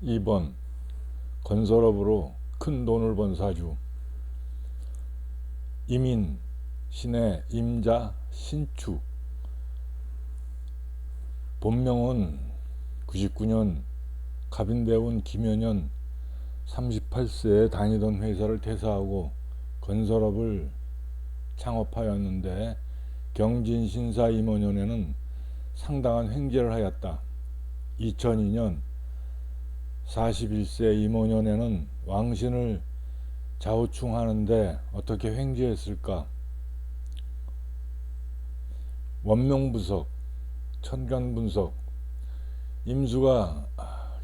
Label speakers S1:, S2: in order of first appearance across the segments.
S1: 2번 건설업으로 큰 돈을 번 사주. 임인, 신의 임자, 신축. 본명은 99년 갑인대운 김연년 38세에 다니던 회사를 퇴사하고 건설업을 창업하였는데 경진신사 임원년에는 상당한 횡재를 하였다. 2002년 41세 임원년에는 왕신을 좌우충하는데 어떻게 횡재했을까? 원명분석, 천간분석. 임수가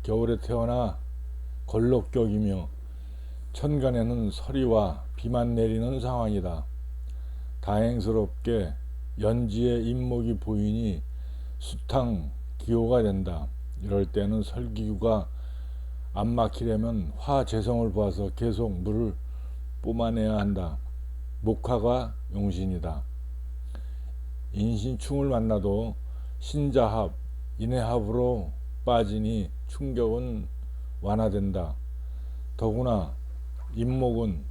S1: 겨울에 태어나 걸록격이며 천간에는 서리와 비만 내리는 상황이다. 다행스럽게 연지에 임목이 보이니 수탕 기호가 된다. 이럴 때는 설기구가 안 막히려면 화재성을 보아서 계속 물을 뿜어내야 한다. 목화가 용신이다. 인신충을 만나도 신자합, 인해합으로 빠지니 충격은 완화된다. 더구나 임목은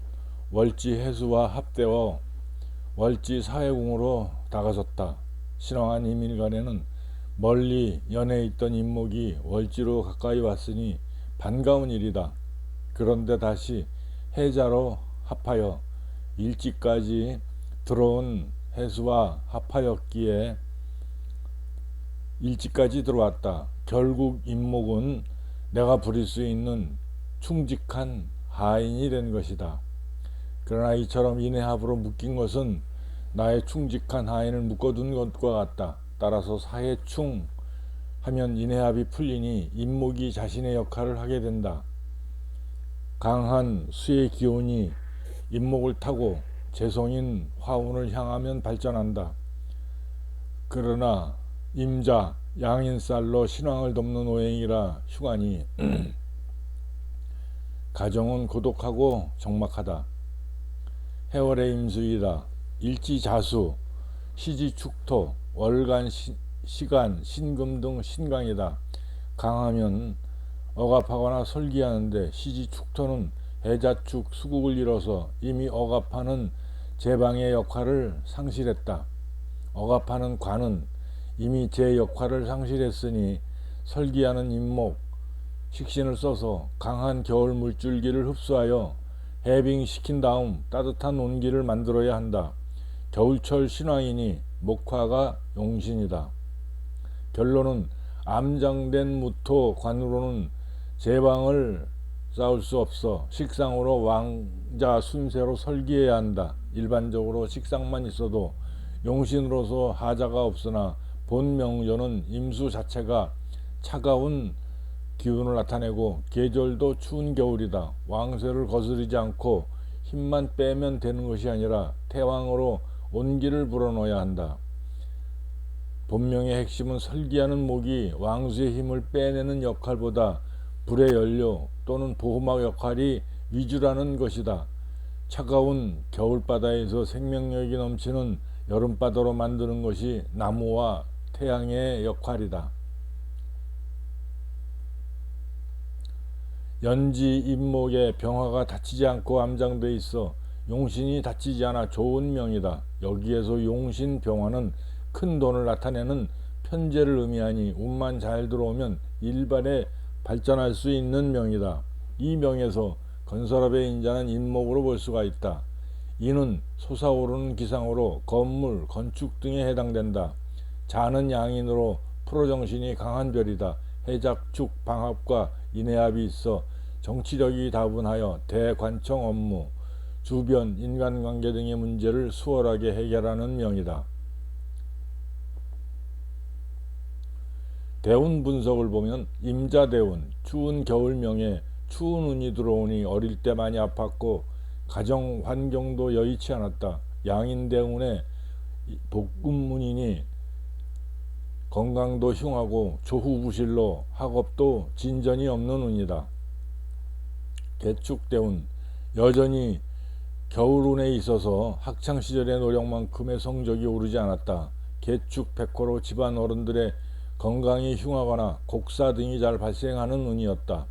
S1: 월지 해수와 합되어 월지 사회궁으로 다가섰다. 신왕한 이민간에는 멀리 연해 있던 임목이 월지로 가까이 왔으니 반가운 일이다. 그런데 다시 해자로 합하여 일지까지 들어온 해수와 합하였기에 일지까지 들어왔다. 결국 임목은 내가 부릴 수 있는 충직한 하인이 된 것이다. 그러나 이처럼 인해합으로 묶인 것은 나의 충직한 하인을 묶어둔 것과 같다. 따라서 사해충 하면 인해합이 풀리니 임목이 자신의 역할을 하게 된다. 강한 수의 기운이 임목을 타고 재성인 화운을 향하면 발전한다. 그러나 임자, 양인살로 신왕을 돕는 오행이라 휴가니 가정은 고독하고 적막하다. 해월의 임수이다. 일지자수, 시지축토, 월간 시간, 신금 등 신강이다. 강하면 억압하거나 설기하는데 시지축토는 해자축 수국을 이뤄서 이미 억압하는 제방의 역할을 상실했다. 억압하는 관은 이미 제 역할을 상실했으니 설기하는 임목, 식신을 써서 강한 겨울 물줄기를 흡수하여 해빙시킨 다음 따뜻한 온기를 만들어야 한다. 겨울철 신왕이니 목화가 용신이다. 결론은 암장된 무토 관으로는 제방을 쌓을 수 없어 식상으로 왕자 순세로 설기해야 한다. 일반적으로 식상만 있어도 용신으로서 하자가 없으나 본 명조는 임수 자체가 차가운 기운을 나타내고 계절도 추운 겨울이다. 왕세를 거스르지 않고 힘만 빼면 되는 것이 아니라 태왕으로 온기를 불어넣어야 한다. 본명의 핵심은 설기하는 목이 왕수의 힘을 빼내는 역할보다 불의 연료 또는 보호막 역할이 위주라는 것이다. 차가운 겨울바다에서 생명력이 넘치는 여름바다로 만드는 것이 나무와 태양의 역할이다. 연지 임목의 병화가 다치지 않고 암장돼 있어 용신이 다치지 않아 좋은 명이다. 여기에서 용신 병화는 큰 돈을 나타내는 편재를 의미하니 운만 잘 들어오면 일발에 발전할 수 있는 명이다. 이 명에서 건설업의 인자는 임목으로 볼 수가 있다. 이는 솟아오르는 기상으로 건물, 건축 등에 해당된다. 자는 양인으로 프로정신이 강한 별이다. 해작축 방합과 인해합이 있어 정치력이 다분하여 대관청 업무, 주변 인간관계 등의 문제를 수월하게 해결하는 명이다. 대운 분석을 보면 임자대운, 추운 겨울명에 추운 운이 들어오니 어릴 때 많이 아팠고 가정 환경도 여의치 않았다. 양인대운에 복금운이니 건강도 흉하고 조후부실로 학업도 진전이 없는 운이다. 개축대운, 여전히 겨울운에 있어서 학창시절의 노력만큼의 성적이 오르지 않았다. 개축백호로 집안 어른들의 건강이 흉하거나 곡사 등이 잘 발생하는 운이었다.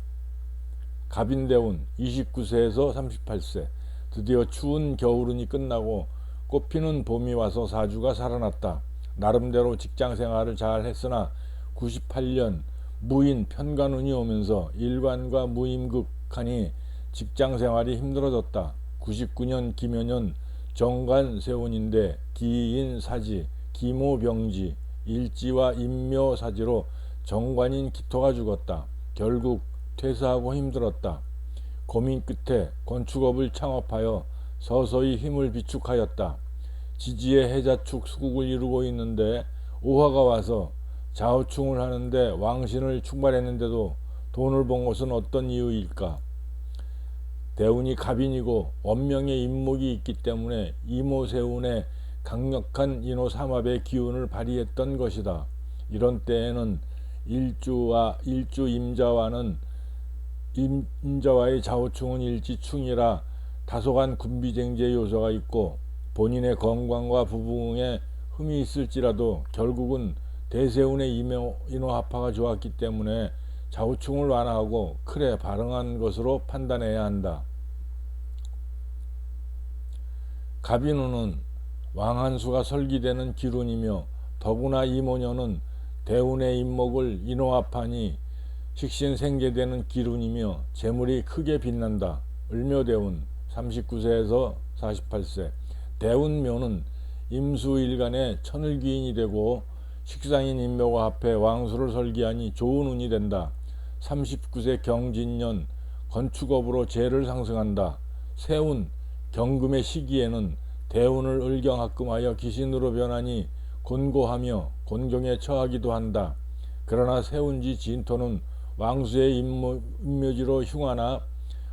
S1: 갑인대운 29세에서 38세. 드디어 추운 겨울운이 끝나고 꽃피는 봄이 와서 사주가 살아났다. 나름대로 직장생활을 잘 했으나 98년 무인 편관운이 오면서 일관과 무임극하니 직장생활이 힘들어졌다. 99년 김연년 정관세운인데 기인사지, 기모병지, 일지와 인묘사지로 정관인 기토가 죽었다. 결국 퇴사하고 힘들었다. 고민 끝에 건축업을 창업하여 서서히 힘을 비축하였다. 지지의 해자축 수국을 이루고 있는데 오화가 와서 좌우충을 하는데 왕신을 축발했는데도 돈을 번 것은 어떤 이유일까? 대운이 갑인이고 원명의 임목이 있기 때문에 이모세운의 강력한 인호삼합의 기운을 발휘했던 것이다. 이런 때에는 일주 임자와의 좌우충은 일지충이라 다소간 군비쟁지의 요소가 있고 본인의 건강과 부부에 흠이 있을지라도 결국은 대세운의 인호합화가 좋았기 때문에 좌우충을 완화하고 클에 발응한 것으로 판단해야 한다. 갑인운은 왕한수가 설기되는 기운이며 더구나 이모년은 대운의 임목을 인호합하니 식신생재되는 기운이며 재물이 크게 빛난다. 을묘대운 39세에서 48세. 대운묘는 임수일간의 천을귀인이 되고 식상인 인묘가 합해 왕수를 설기하니 좋은 운이 된다. 39세 경진년 건축업으로 재를 상승한다. 세운 경금의 시기에는 대운을 을경합금하여 기신으로 변하니 곤고하며 곤경에 처하기도 한다. 그러나 세운지 진토는 왕수의 임묘지로 흉하나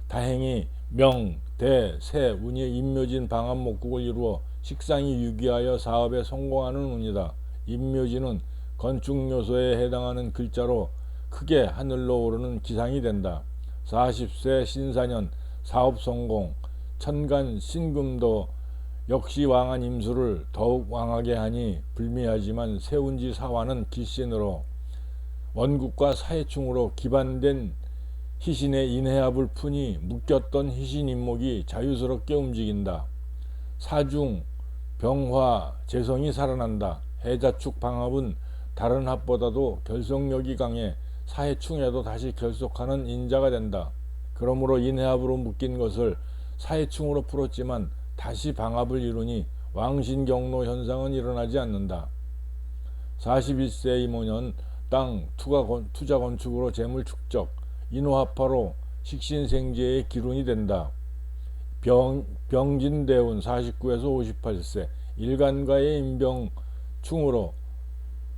S1: 다행히 명, 대, 세 운이 임묘진 방합목국을 이루어 식상이 유기하여 사업에 성공하는 운이다. 임묘지는 건축요소에 해당하는 글자로 크게 하늘로 오르는 기상이 된다. 40세 신사년 사업성공, 천간 신금도 역시 왕한 임수를 더욱 왕하게 하니 불미하지만 세운지 사화는 기신으로 원국과 사해충으로 기반된 희신의 인해합을 푸니 묶였던 희신 인목이 자유스럽게 움직인다. 사중, 병화, 재성이 살아난다. 해자축 방합은 다른 합보다도 결속력이 강해 사해충에도 다시 결속하는 인자가 된다. 그러므로 인해합으로 묶인 것을 사해충으로 풀었지만 다시 방합을 이루니 왕신경로 현상은 일어나지 않는다. 41세 이모년 땅 투자 건축으로 재물 축적, 인호합화로 식신생재의 기운이 된다. 병진대운 49에서 58세. 일간과의 인병충으로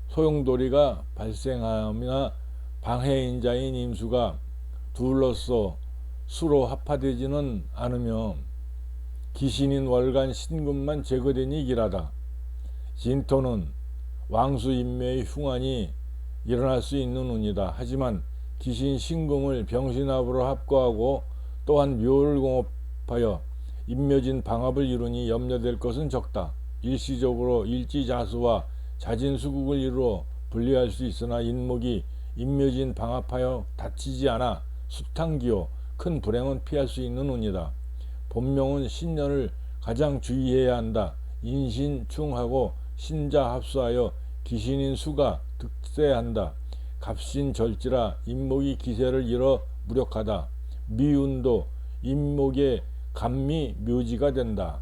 S1: 소용돌이가 발생하며 방해인자인 임수가 둘러서 수로 합화되지는 않으며 기신인 월간 신금만 제거되니 길하다. 진토는 왕수 인묘의 흉안이 일어날 수 있는 운이다. 하지만 기신 신금을 병신합으로 합거하고 또한 묘를 공업하여 인묘진 방합을 이루니 염려될 것은 적다. 일시적으로 일지자수와 자진수국을 이루어 분리할 수 있으나 인목이 인묘진 방합하여 다치지 않아 수탕기호 큰 불행은 피할 수 있는 운이다. 본명은 신년을 가장 주의해야 한다. 인신충하고 신자 합수하여 기신인 수가 득세한다. 갑신절지라 인목이 기세를 잃어 무력하다. 미운도 인목의 간미 묘지가 된다.